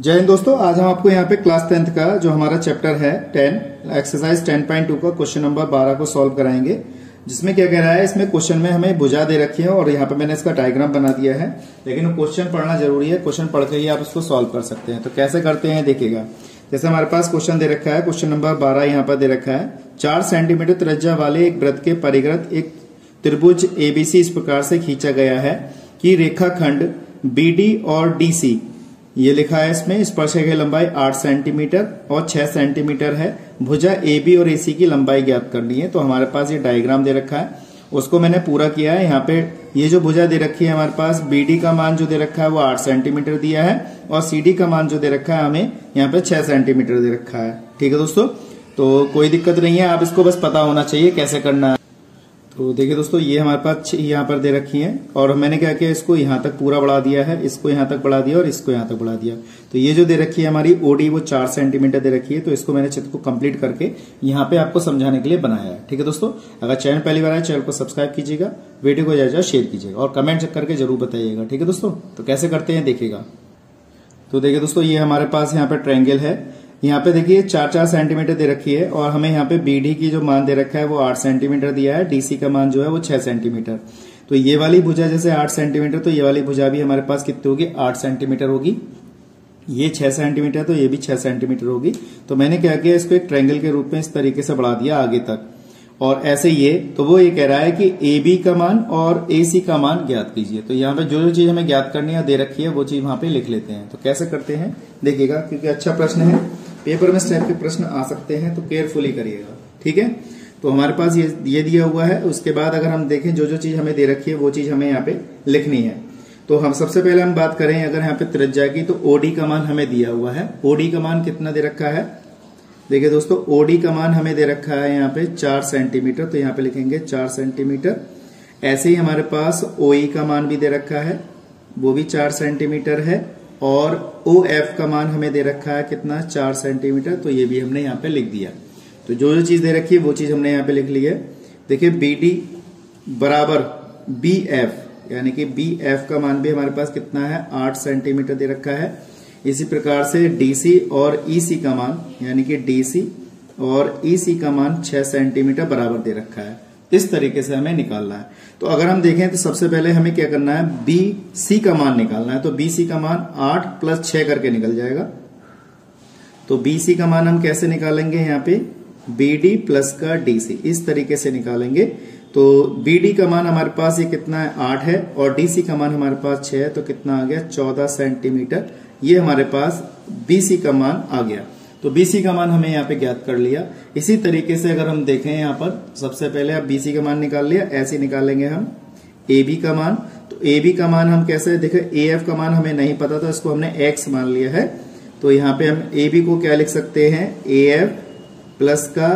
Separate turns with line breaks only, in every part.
जय हिंद दोस्तों, आज हम आपको यहाँ पे क्लास 10th का जो हमारा चैप्टर है 10 एक्सरसाइज 10.2 का क्वेश्चन नंबर 12 को सॉल्व कराएंगे। जिसमें क्या कह रहा है, इसमें क्वेश्चन में हमें भुजा दे रखी है और यहाँ पे मैंने इसका डायग्राम बना दिया है, लेकिन क्वेश्चन पढ़ना जरूरी है। क्वेश्चन पढ़ के ही आप इसको सॉल्व कर सकते हैं। तो कैसे करते हैं देखिएगा। जैसे हमारे पास क्वेश्चन दे रखा है, क्वेश्चन नंबर 12 यहाँ पर दे रखा है। 4 सेंटीमीटर त्रिज्या वाले एक वृत्त के परिग्रत एक त्रिभुज एबीसी इस प्रकार से खींचा गया है कि रेखाखंड बीडी और डीसी, ये लिखा है इसमें, स्पर्शरेखा की लंबाई 8 सेंटीमीटर और 6 सेंटीमीटर है। भुजा AB और AC की लंबाई ज्ञात करनी है। तो हमारे पास ये डायग्राम दे रखा है, उसको मैंने पूरा किया है। यहाँ पे ये जो भुजा दे रखी है हमारे पास, BD का मान जो दे रखा है वो 8 सेंटीमीटर दिया है और CD का मान जो दे रखा है हमें यहाँ पे 6 सेंटीमीटर दे रखा है। ठीक है दोस्तों, तो कोई दिक्कत नहीं है, आप इसको बस पता होना चाहिए कैसे करना है। तो देखिए दोस्तों, ये हमारे पास यहाँ पर दे रखी है और मैंने क्या किया, इसको यहाँ तक पूरा बढ़ा दिया है, इसको यहाँ तक बढ़ा दिया और इसको यहाँ तक बढ़ा दिया। तो ये जो दे रखी है हमारी OD वो 4 सेंटीमीटर दे रखी है। तो इसको मैंने चित्र को कंप्लीट करके यहाँ पे आपको समझाने के लिए बनाया है। ठीक है दोस्तों, अगर चैनल पहली बार आए चैनल को सब्सक्राइब कीजिएगा, वीडियो को ज्यादा शेयर कीजिएगा और कमेंट करके जरूर बताइएगा। ठीक है दोस्तों, तो कैसे करते हैं देखिएगा। तो देखिए दोस्तों, ये हमारे पास यहाँ पे ट्रायंगल है। यहाँ पे देखिए 4-4 सेंटीमीटर दे रखी है और हमें यहाँ पे BD की जो मान दे रखा है वो 8 सेंटीमीटर दिया है, DC का मान जो है वो 6 सेंटीमीटर। तो ये वाली भुजा जैसे 8 सेंटीमीटर, तो ये वाली भुजा भी हमारे पास कितनी होगी, 8 सेंटीमीटर होगी। ये 6 सेंटीमीटर, तो ये भी 6 सेंटीमीटर होगी। तो मैंने क्या किया, इसको एक ट्रायंगल के रूप में इस तरीके से बढ़ा दिया आगे तक। और ऐसे ये, तो वो ये कह रहा है कि AB का मान और AC का मान ज्ञात कीजिए। तो यहाँ पे जो जो चीज हमें ज्ञात करनी है दे रखी है वो चीज वहां पे लिख लेते हैं। तो कैसे करते हैं देखिएगा, क्योंकि अच्छा प्रश्न है, पेपर में इस टाइप के प्रश्न आ सकते हैं, तो केयरफुली करिएगा। ठीक है, तो हमारे पास ये दिया हुआ है। उसके बाद अगर हम देखें जो जो चीज हमें दे रखी है वो चीज हमें यहाँ पे लिखनी है। तो हम सबसे पहले हम बात करें अगर यहाँ पे त्रिज्या की, तो OD का मान हमें दिया हुआ है। OD का मान कितना दे रखा है, देखिए दोस्तों, OD का मान हमें दे रखा है यहाँ पे 4 सेंटीमीटर। तो यहाँ पे लिखेंगे 4 सेंटीमीटर। ऐसे ही हमारे पास OE का मान भी दे रखा है, वो भी 4 सेंटीमीटर है। और OF का मान हमें दे रखा है कितना, 4 सेंटीमीटर। तो ये भी हमने यहाँ पे लिख दिया। तो जो जो चीज दे रखी है वो चीज हमने यहाँ पे लिख ली है। देखिए BD बराबर BF, यानी कि BF का मान भी हमारे पास कितना है, 8 सेंटीमीटर दे रखा है। इसी प्रकार से DC और EC का मान, यानी कि DC और EC का मान 6 सेंटीमीटर बराबर दे रखा है। इस तरीके से हमें निकालना है। तो अगर हम देखें तो सबसे पहले हमें क्या करना है, BC का मान निकालना है। तो BC का मान 8 + 6 करके निकल जाएगा। तो BC का मान हम कैसे निकालेंगे, यहाँ पे BD प्लस का DC, इस तरीके से निकालेंगे। तो BD का मान हमारे पास ये कितना है, 8 है और DC का मान हमारे पास 6 है। तो कितना आ गया, 14 सेंटीमीटर। ये हमारे पास BC का मान आ गया। तो BC का मान हमें यहाँ पे ज्ञात कर लिया। इसी तरीके से अगर हम देखें यहाँ पर, सबसे पहले आप BC का मान निकाल लिया, ऐसे निकालेंगे हम AB का मान। तो AB का मान हम कैसे देखें, AF का मान हमें नहीं पता था, इसको हमने X मान लिया है। तो यहाँ पे हम AB को क्या लिख सकते हैं, AF प्लस का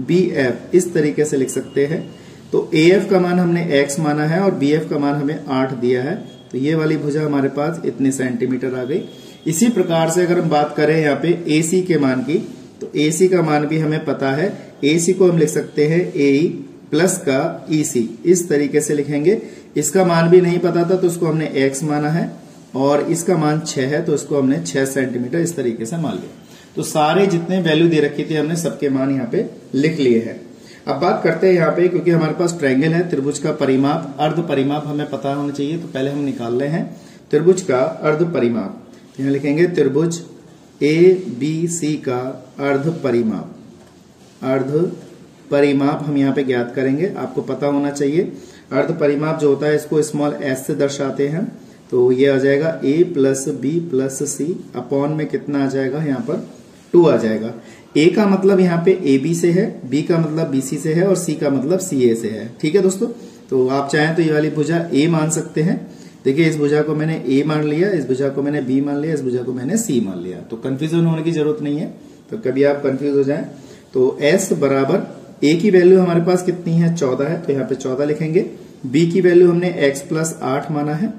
BF, इस तरीके से लिख सकते हैं। तो AF का मान हमने X माना है और BF का मान हमें 8 दिया है। तो ये वाली भुजा हमारे पास इतने सेंटीमीटर आ गई। इसी प्रकार से अगर हम बात करें यहाँ पे AC के मान की, तो AC का मान भी हमें पता है। AC को हम लिख सकते हैं AE प्लस का EC, इस तरीके से लिखेंगे। इसका मान भी नहीं पता था तो उसको हमने X माना है और इसका मान 6 है तो इसको हमने 6 सेंटीमीटर इस तरीके से मान लिया। तो सारे जितने वैल्यू दे रखी थी हमने सबके मान यहाँ पे लिख लिए हैं। अब बात करते हैं यहाँ पे, क्योंकि हमारे पास ट्रायंगल है, त्रिभुज का परिमाप, अर्ध परिमाप हमें पता होना चाहिए। तो पहले हम निकाल रहे हैं त्रिभुज का अर्ध परिमाप। यहाँ लिखेंगे त्रिभुज ABC का अर्ध परिमाप। अर्ध परिमाप हम यहाँ पे ज्ञात करेंगे, आपको पता होना चाहिए। अर्ध परिमाप जो होता है इसको स्मॉल s से दर्शाते हैं। तो ये आ जाएगा A + B + C अपॉन में कितना आ जाएगा, यहाँ पर 2 आ जाएगा। A का मतलब यहाँ पे AB से है, B का मतलब BC से है और C का मतलब CA से है। ठीक है दोस्तों, तो आप चाहें तो ये वाली भुजा A मान सकते हैं। देखिए इस भुजा को मैंने A मान लिया, इस भुजा को मैंने B मान लिया, इस भुजा को मैंने C मान लिया। तो कंफ्यूजन होने की जरूरत नहीं है, तो कभी आप कंफ्यूज हो जाएं। तो S बराबर A की वैल्यू हमारे पास कितनी है, 14 है। तो यहाँ पे 14 लिखेंगे। B की वैल्यू हमने X + 8 माना है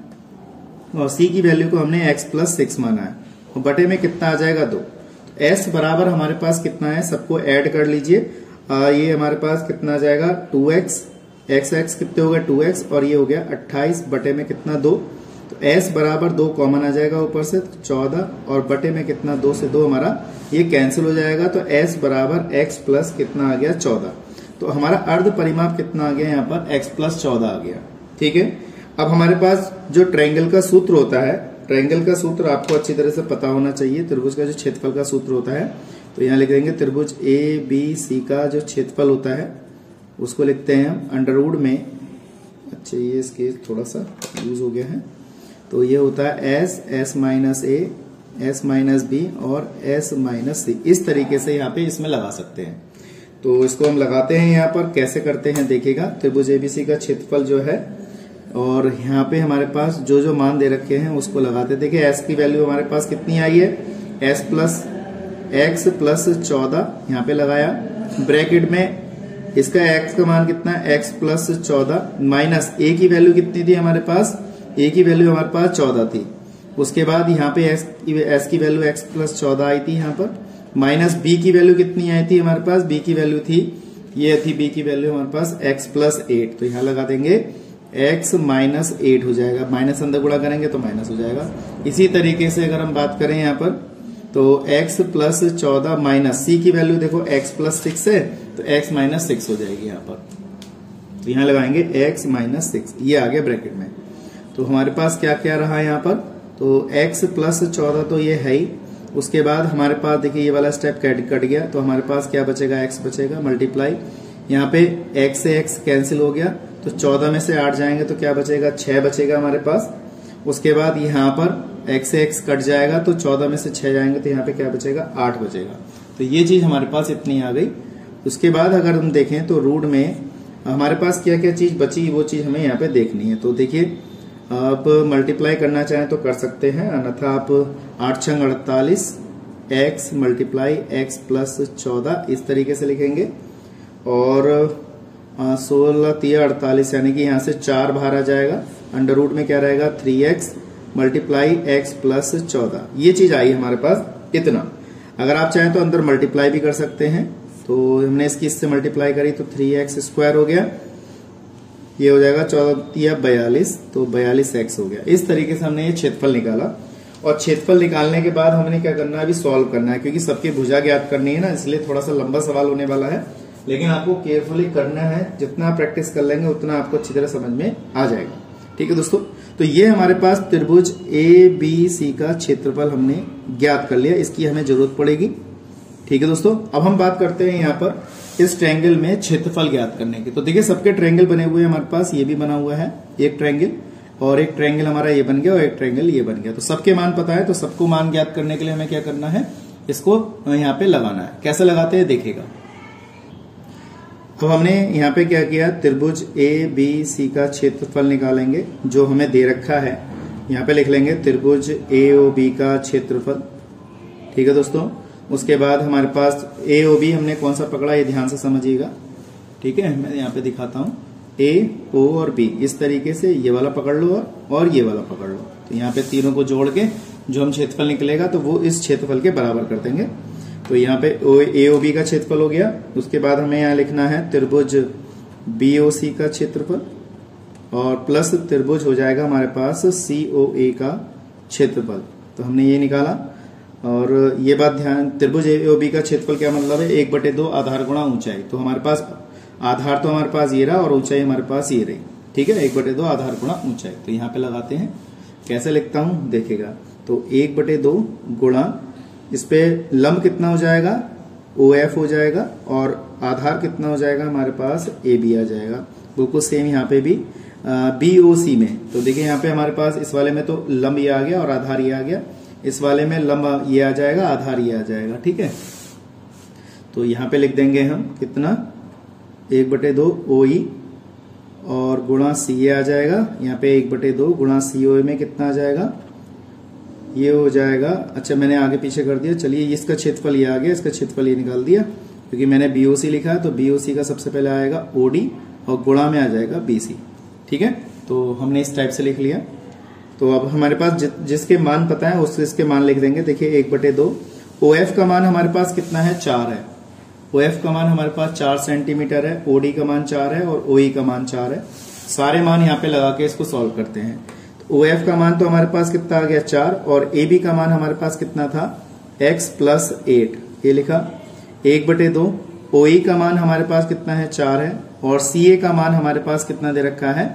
और C की वैल्यू को हमने X + 6 माना है। और बटे में कितना आ जाएगा, 2। तो S बराबर हमारे पास कितना है, सबको ऐड कर लीजिए। ये हमारे पास कितना आ जाएगा, 2x, x कितने हो गए 2x और ये हो गया 28 बटे में कितना 2। तो s बराबर 2 कॉमन आ जाएगा ऊपर से, तो 14 और बटे में कितना 2 से 2 हमारा ये कैंसिल हो जाएगा। तो s बराबर x प्लस कितना आ गया 14। तो हमारा अर्ध परिमाप कितना आ गया यहाँ पर x प्लस 14 आ गया। ठीक है, अब हमारे पास जो ट्रायंगल का सूत्र होता है, ट्रायंगल का सूत्र आपको अच्छी तरह से पता होना चाहिए। त्रिभुज का जो क्षेत्रफल का सूत्र होता है, तो यहाँ लिख देंगे त्रिभुज ABC का जो क्षेत्रफल होता है उसको लिखते हैं हम अंडर रूट में, अच्छा ये स्केल थोड़ा सा यूज हो गया है, तो ये होता है s minus a, s minus b और s माइनस c। इस तरीके से यहाँ पे इसमें लगा सकते हैं। तो इसको हम लगाते हैं यहाँ पर, कैसे करते हैं देखिएगा। त्रिभुज ABC का क्षेत्रफल जो है और यहाँ पे हमारे पास जो जो मान दे रखे हैं उसको लगाते। देखिए s की वैल्यू हमारे पास कितनी आई है, s प्लस x प्लस 14 यहाँ पे लगाया, ब्रैकेट में इसका x का मान कितना है x प्लस 14 माइनस a की वैल्यू कितनी थी हमारे पास, a की वैल्यू हमारे पास 14 थी। उसके बाद यहाँ पे s की वैल्यू x प्लस 14 आई थी यहाँ पर, माइनस b की वैल्यू कितनी आई थी हमारे पास, b की वैल्यू थी ये थी, b की वैल्यू हमारे पास x प्लस 8। तो यहाँ लगा देंगे x माइनस 8 हो जाएगा, माइनस अंदर गुणा करेंगे तो माइनस हो जाएगा। इसी तरीके से अगर हम बात करें यहाँ पर तो x प्लस 14 माइनस c की वैल्यू देखो x प्लस 6 है, तो x माइनस 6 हो जाएगी यहाँ पर। तो यहाँ लगाएंगे x माइनस 6, ये आ गया ब्रैकेट में। तो हमारे पास क्या क्या रहा है यहाँ पर, तो x प्लस 14 तो ये है ही। उसके बाद हमारे पास देखिए ये वाला स्टेप कट गया, तो हमारे पास क्या बचेगा, x बचेगा, मल्टीप्लाई यहाँ पे x से x कैंसिल हो गया, तो 14 में से 8 जाएंगे तो क्या बचेगा, 6 बचेगा हमारे पास। उसके बाद यहाँ पर x से x कट जाएगा, तो 14 में से 6 जाएंगे तो यहाँ पे क्या बचेगा, 8 बचेगा। तो ये चीज हमारे पास इतनी आ गई। उसके बाद अगर हम देखें तो रूट में हमारे पास क्या क्या चीज बची, वो चीज हमें यहाँ पे देखनी है। तो देखिए आप मल्टीप्लाई करना चाहें तो कर सकते हैं, अन्यथा आप 8 छंग 48 x मल्टीप्लाई x प्लस 14 इस तरीके से लिखेंगे, और 16 3 48 यानी कि यहाँ से 4 बाहर आ जाएगा। अंडर रूट में क्या रहेगा 3x मल्टीप्लाई x प्लस 14, ये चीज आई हमारे पास इतना। अगर आप चाहें तो अंदर मल्टीप्लाई भी कर सकते हैं, तो हमने इसकी इससे मल्टीप्लाई करी तो 3x स्क्वायर हो गया, ये हो जाएगा 14 42, तो 42x हो गया। इस तरीके से हमने ये क्षेत्रफल निकाला, और क्षेत्रफल निकालने के बाद हमने क्या करना है, अभी सॉल्व करना है, क्योंकि सबकी भुजा ज्ञात करनी है ना, इसलिए थोड़ा सा लंबा सवाल होने वाला है, लेकिन आपको केयरफुली करना है। जितना आप प्रैक्टिस कर लेंगे उतना आपको अच्छी तरह समझ में आ जाएगा। ठीक है दोस्तों, तो ये हमारे पास त्रिभुज ABC का क्षेत्रफल हमने ज्ञात कर लिया, इसकी हमें जरूरत पड़ेगी। ठीक है दोस्तों, अब हम बात करते हैं यहाँ पर इस ट्रायंगल में क्षेत्रफल ज्ञात करने की। तो देखिए सबके ट्रायंगल बने हुए हैं हमारे पास, ये भी बना हुआ है एक ट्रायंगल, और एक ट्रायंगल हमारा ये बन गया, और एक ट्रायंगल ये बन गया। तो सबके मान पता है, तो सबको मान ज्ञात करने के लिए हमें क्या करना है, इसको यहाँ पे लगाना है। कैसे लगाते हैं देखिएगा। तो हमने यहाँ पे क्या किया, त्रिभुज ABC का क्षेत्रफल निकालेंगे जो हमें दे रखा है। यहाँ पे लिख लेंगे त्रिभुज AOB का क्षेत्रफल। ठीक है दोस्तों, उसके बाद हमारे पास AOB हमने कौन सा पकड़ा, ये ध्यान से समझिएगा। ठीक है, मैं यहाँ पे दिखाता हूँ, A, O और B, इस तरीके से ये वाला पकड़ लो और ये वाला पकड़ लो। तो यहाँ पे तीनों को जोड़ के जो हम क्षेत्रफल निकलेगा तो वो इस क्षेत्रफल के बराबर कर देंगे। तो यहाँ पे AOB का क्षेत्रफल हो गया। उसके बाद हमें यहाँ लिखना है त्रिभुज BOC का क्षेत्रफल, और प्लस त्रिभुज हो जाएगा हमारे पास COA का क्षेत्रफल। तो हमने ये निकाला, और ये बात ध्यान, त्रिभुज AOB का क्षेत्रफल क्या मतलब है, 1/2 आधार गुणा ऊंचाई। तो हमारे पास आधार तो हमारे पास ये रहा और ऊंचाई हमारे पास ये रही। ठीक है, 1/2 आधार गुणा ऊंचाई। तो यहाँ पे लगाते हैं, कैसे लिखता हूं देखिएगा। तो 1/2 गुणा, इस पे लंब कितना हो जाएगा, OF हो जाएगा, और आधार कितना हो जाएगा हमारे पास AB आ जाएगा। बिल्कुल सेम यहाँ पे भी BOC में। तो देखिए यहाँ पे हमारे पास इस वाले में तो लंब ये आ गया और आधार ये आ गया, इस वाले में लंब ये आ जाएगा, आधार ये आ जाएगा। ठीक है, तो यहाँ पे लिख देंगे हम कितना, 1/2 OE और गुणा CA आ जाएगा। यहाँ पे 1/2 गुणा COA में कितना आ जाएगा, ये हो जाएगा, अच्छा मैंने आगे पीछे कर दिया, चलिए इसका क्षेत्रफल ये आ गया, इसका क्षेत्रफल ये निकाल दिया, क्योंकि मैंने BOC लिखा है। तो BOC का सबसे पहले आएगा OD और गुणा में आ जाएगा BC। ठीक है, तो हमने इस टाइप से लिख लिया। तो अब हमारे पास जिसके मान पता है उससे इसके मान लिख देंगे। देखिए 1/2, OF का मान हमारे पास कितना है, 4 है। OF का मान हमारे पास 4 सेंटीमीटर है, OD का मान 4 है, और OE का मान 4 है। सारे मान यहाँ पे लगा के इसको सॉल्व करते हैं। ओ एफ का मान तो हमारे पास कितना आ गया 4 और ए बी का मान हमारे पास कितना था x प्लस 8, ये लिखा 1/2। ओ ई का मान हमारे पास कितना है 4 है और सी ए का मान हमारे पास कितना दे रखा है,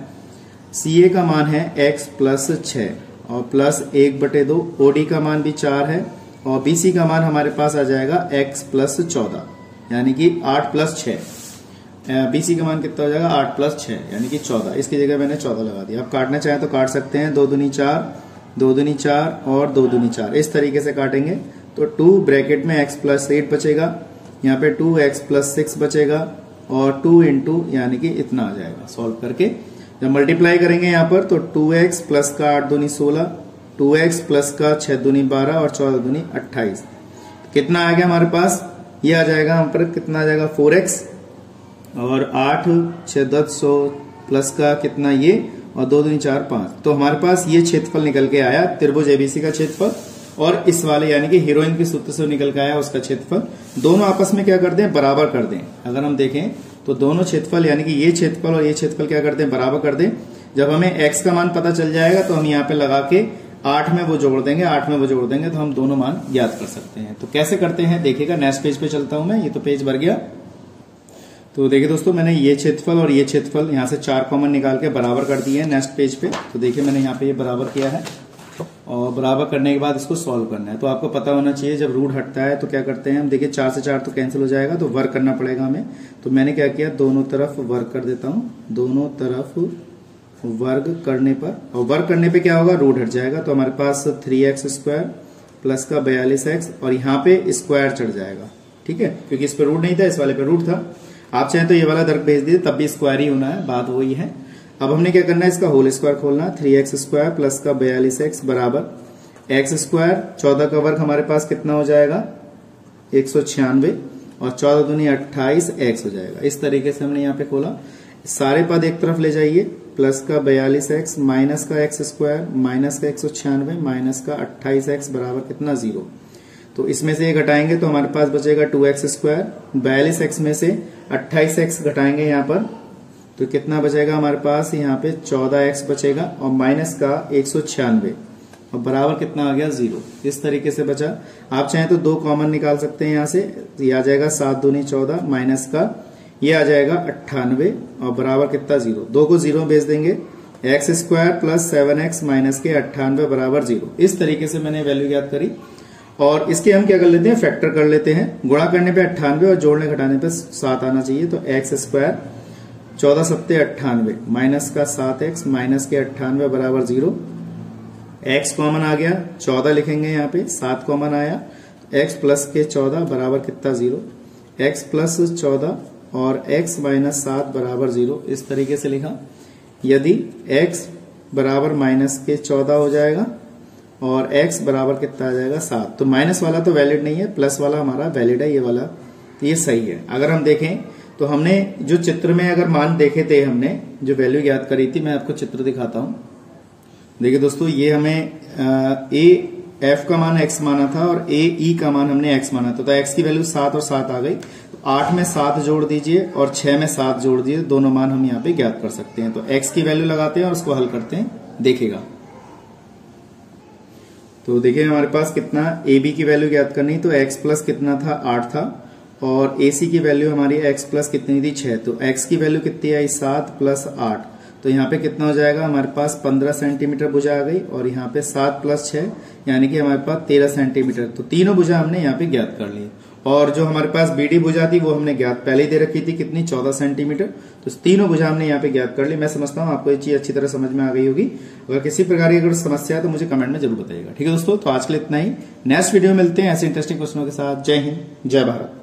सी ए का मान है x प्लस 6 और प्लस 1/2। ओ डी का मान भी 4 है और बी सी का मान हमारे पास आ जाएगा x प्लस 14 यानी कि 8 प्लस 6। बीसी का मान कितना हो जाएगा 8 प्लस 6 यानी कि 14। इसकी जगह मैंने 14 लगा दिया। अब काटना चाहे तो काट सकते हैं, 2 दूनी 4, 2 दूनी 4 और 2 दूनी 4, इस तरीके से काटेंगे तो 2 ब्रैकेट में x प्लस 8 बचेगा, यहाँ पे 2x प्लस 6 बचेगा और 2 इंटू यानी कि इतना आ जाएगा। सॉल्व करके जब मल्टीप्लाई करेंगे यहाँ पर तो 2x प्लस का 8 दूनी 16, 2x प्लस का 6 दूनी 12 और 14 दूनी 28। कितना आ गया हमारे पास, ये आ जाएगा हम पर कितना आ जाएगा 4x और 8 6 10 100 प्लस का कितना ये और 2 दूनी 4 5। तो हमारे पास ये क्षेत्रफल निकल के आया त्रिभुज एबीसी का क्षेत्रफल और इस वाले यानी कि हीरोइन के सूत्र से निकल के आया उसका क्षेत्रफल। दोनों आपस में क्या कर दें, बराबर कर दें। अगर हम देखें तो दोनों क्षेत्रफल यानी कि ये क्षेत्रफल और ये क्षेत्रफल क्या करते हैं, बराबर कर दें। जब हमें x का मान पता चल जाएगा तो हम यहाँ पे लगा के 8 में वो जोड़ देंगे, 8 में वो जोड़ देंगे तो हम दोनों मान ज्ञात कर सकते हैं। तो कैसे करते हैं देखिएगा, नेक्स्ट पेज पे चलता हूं मैं, ये तो पेज भर गया। तो देखिए दोस्तों मैंने ये क्षेत्रफल और ये क्षेत्रफल यहाँ से 4 कॉमन निकाल के बराबर कर दिए हैं नेक्स्ट पेज पे। तो देखिए मैंने यहाँ पे ये बराबर किया है और बराबर करने के बाद इसको सॉल्व करना है। तो आपको पता होना चाहिए जब रूट हटता है तो क्या करते हैं हम, देखिए 4 से 4 तो कैंसिल हो जाएगा तो वर्क करना पड़ेगा हमें। तो मैंने क्या किया, दोनों तरफ वर्क कर देता हूँ, दोनों तरफ वर्ग करने पर, और वर्क करने पे क्या होगा, रूट हट जाएगा। तो हमारे पास 3x² प्लस का 42x और यहाँ पे स्क्वायर चढ़ जाएगा, ठीक है, क्योंकि इस पे रूट नहीं था, इस वाले पे रूट था। आप चाहें तो ये वाला दर्क भेज दीजिए तब भी स्क्वायर ही होना है, बात वही है। अब हमने क्या करना है, इसका होल स्क्वायर खोलना, 3x² प्लस का 42x बराबर x², 14 का वर्ग हमारे पास कितना हो जाएगा 196 और 14 दूनी 28 x हो जाएगा। इस तरीके से हमने यहाँ पे खोला। सारे पद एक तरफ ले जाइए, प्लस का 42x माइनस का x² माइनस का 196 माइनस का 28x बराबर कितना 0। तो इसमें से ये घटाएंगे तो हमारे पास बचेगा 2x², 42x में से 28x घटाएंगे यहाँ पर तो कितना बचेगा हमारे पास, यहाँ पे 14x बचेगा और माइनस का 196 और बराबर कितना आ गया 0। इस तरीके से बचा। आप चाहें तो 2 कॉमन निकाल सकते हैं यहाँ से, ये आ जाएगा 7 दूनी 14 माइनस का ये आ जाएगा 98 और बराबर कितना 0। 2 को 0 में भेज देंगे, x² प्लस 7x माइनस के 98 बराबर 0। इस तरीके से मैंने वैल्यू याद करी और इसके हम क्या कर लेते हैं, फैक्टर कर लेते हैं। गुणा करने पे 98 और जोड़ने घटाने पे 7 आना चाहिए। तो x² 14 सत्ते 98 माइनस का 7x माइनस के 98 बराबर 0। x कॉमन आ गया, 14 लिखेंगे यहाँ पे, 7 कॉमन आया, x प्लस के 14 बराबर कितना 0, x प्लस 14 और x माइनस 7 बराबर 0। इस तरीके से लिखा। यदि x बराबर माइनस के 14 हो जाएगा और x बराबर कितना आ जाएगा 7, तो माइनस वाला तो वैलिड नहीं है, प्लस वाला हमारा वैलिड है, ये वाला, तो ये सही है। अगर हम देखें तो हमने जो चित्र में अगर मान देखे थे, हमने जो वैल्यू याद करी थी, मैं आपको चित्र दिखाता हूं। देखिए दोस्तों, ये हमें ए एफ का मान x माना था और ए ई का मान हमने x माना था। तो x की वैल्यू 7 और 7 आ गई। तो 8 में 7 जोड़ दीजिए और 6 में 7 जोड़ दीजिए, दोनों मान हम यहाँ पे ज्ञात कर सकते हैं। तो x की वैल्यू लगाते हैं और उसको हल करते हैं, देखिएगा। तो देखिए हमारे पास कितना, ए बी की वैल्यू ज्ञात करनी, तो x प्लस कितना था 8 था और ए सी की वैल्यू हमारी x प्लस कितनी थी 6। तो x की वैल्यू कितनी आई 7 प्लस 8, तो यहाँ पे कितना हो जाएगा हमारे पास 15 सेंटीमीटर भुजा आ गई और यहाँ पे 7 प्लस 6 यानी कि हमारे पास 13 सेंटीमीटर। तो तीनों भुजा हमने यहाँ पे ज्ञात कर ली। और जो हमारे पास बीडी भुजा थी वो हमने ज्ञात पहले ही दे रखी थी, कितनी 14 सेंटीमीटर। तो तीनों भुजा हमने यहाँ पे ज्ञात कर ली। मैं समझता हूँ आपको ये चीज अच्छी तरह समझ में आ गई होगी। अगर किसी प्रकार की अगर समस्या है तो मुझे कमेंट में जरूर बताइएगा। ठीक है दोस्तों, तो आज के लिए इतना ही। नेक्स्ट वीडियो में मिलते हैं ऐसे इंटरेस्टिंग क्वेश्चनों के साथ। जय हिंद, जय भारत।